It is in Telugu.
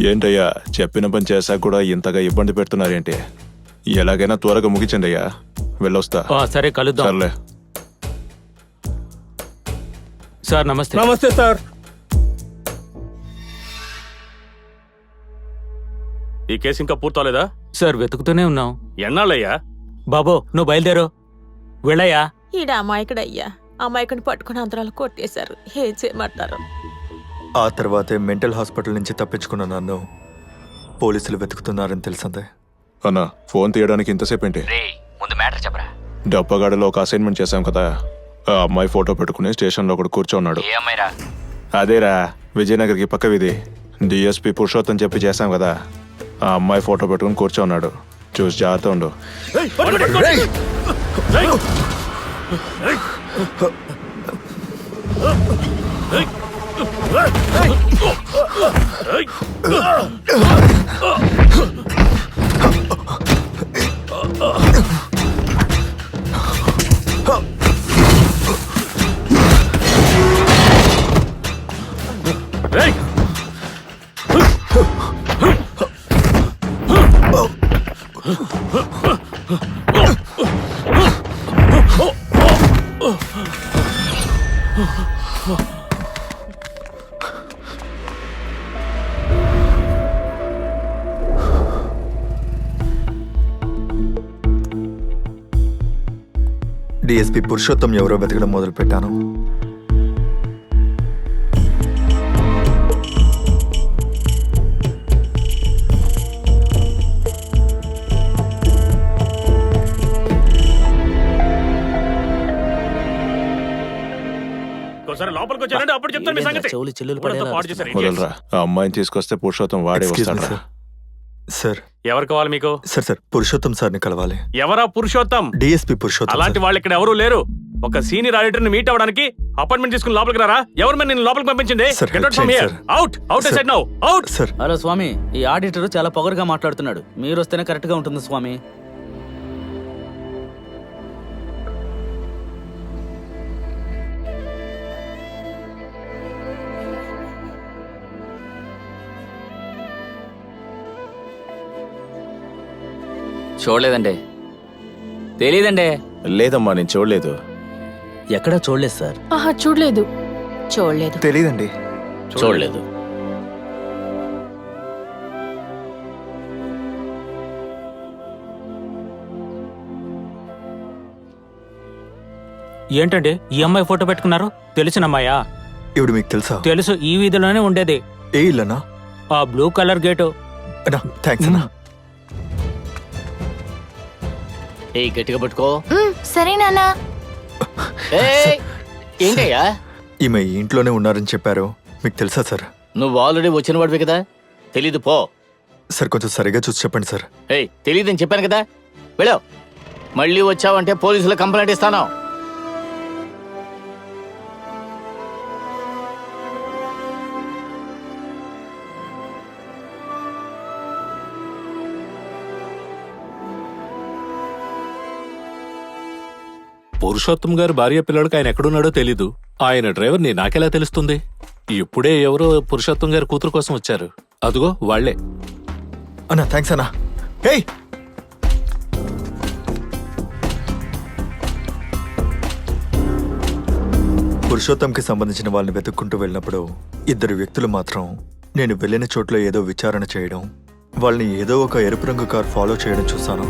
ఏంటయ్యా చెప్పిన పని చేశాక కూడా ఇంతగా ఇబ్బంది పెడుతున్నారేంటి? ఎలాగైనా త్వరగా ముగించండి అయ్యా, వెళ్ళొస్తా. సరే కలుద్దాం. సర్లే సార్ నమస్తే. నమస్తే సార్. ఈ కేసు ఇంకా పూర్తవలేదా? సార్ వెతుకుతూనే ఉన్నాం. ఎన్నాళ్ళయ్యా? బాబో నువ్వు బయలుదేరు, వెళ్ళయ్యా. ఈడ అమాయకుడయ్యా, అమాయకుని పట్టుకుని అంతరాలు కొట్టేశారు. ఏం చేయమంటారు? ఆ తర్వాతే మెంటల్ హాస్పిటల్ నుంచి తప్పించుకున్న నన్ను పోలీసులు వెతుకుతున్నారని తెలిసిందే. అన్నా ఫోన్ తీయడానికి ఇంతసేపు ఏంటి? ముందు మ్యాటర్ చెప్పరా. డబ్బగాడిలో ఒక అసైన్మెంట్ చేశాం కదా, ఆ అమ్మాయి ఫోటో పెట్టుకుని స్టేషన్లో ఒకడు కూర్చోన్నాడు. ఏ అమ్మాయిరా? అదేరా, విజయనగర్కి పక్క వీధి డిఎస్పీ పురుషోత్తం చెప్పి చేశాం కదా, ఆ అమ్మాయి ఫోటో పెట్టుకుని కూర్చోన్నాడు. చూసి జాగ్రత్త ఉండు. డిఎస్పీ పురుషోత్తం ఎవరో వెతకడం మొదలు పెట్టాను. లోపలికి వచ్చారంటే అప్పుడు చెప్తాను మీ సంగతి. వదలరా, ఆ అమ్మాయిని తీసుకొస్తే పురుషోత్తం వాడే Excuse me, వస్తాడు. సార్. ఎవరు కావాలి మీకు? సార్ పురుషోత్తం సార్ని కలవాలి. ఎవరా పురుషోత్తం? డిఎస్పీ పురుషోత్తం. అలాంటి వాళ్ళు ఇక్కడ ఎవరు లేరు. ఒక సీనియర్ ఆడిటర్ ని మీట్ అవ్వడానికి అపాయింట్మెంట్ తీసుకుని లోపలికి రారా? ఎవరు మరి నేను లోపలికి పంపించింది? సార్. హలో స్వామి, ఈ ఆడిటర్ చాలా పొగరుగా మాట్లాడుతున్నాడు. మీరు వస్తేనే కరెక్ట్ గా ఉంటుంది స్వామి. చూడలేదండి. తెలీదండి. లేదమ్మా, నేను చూడలేదు. ఎక్కడా చూడలేదు సార్. చూడలేదు. చూడలేదు. తెలీదండి. చూడలేదు. ఏంటండి ఈ అమ్మాయి ఫోటో పెట్టుకున్నారు? తెలిసిన అమ్మాయా? ఇప్పుడు మీకు తెలుసా? తెలుసు, ఈ వీధిలోనే ఉండేది. ఏ ఇల్లనా? ఆ బ్లూ కలర్ గేటు. థ్యాంక్స్ అన్నా. ఏ గట్టిగా పట్టుకో. సరే నాన్న. ఏంటయ్యా? ఈమె ఈ ఇంట్లోనే ఉన్నారని చెప్పారు. మీకు తెలుసా సార్? నువ్వు ఆల్రెడీ వచ్చిన వాడివి కదా, తెలీదు పో. సార్ కొంచెం సరిగా చూసి చెప్పండి సార్. తెలీదని చెప్పాను కదా, వెళ్ళావు. మళ్ళీ వచ్చావంటే పోలీసులు కంప్లైంట్ ఇస్తాను. పురుషోత్తం గారు భార్య పిల్లడికి ఆయన ఎక్కడున్నాడో తెలీదు. ఆయన డ్రైవర్ నాకెలా తెలుస్తుంది? ఇప్పుడే ఎవరో పురుషోత్తం గారి కూతురు కోసం వచ్చారు. అదిగో వాళ్లే. అన్నా థ్యాంక్స్ అన్నా. పురుషోత్తంకి సంబంధించిన వాళ్ళని వెతుక్కుంటూ వెళ్ళినప్పుడు ఇద్దరు వ్యక్తులు మాత్రం నేను వెళ్ళిన చోట్ల ఏదో విచారణ చేయడం, వాళ్ళని ఏదో ఒక ఎరుపు రంగు కార్ ఫాలో చేయడం చూశాను.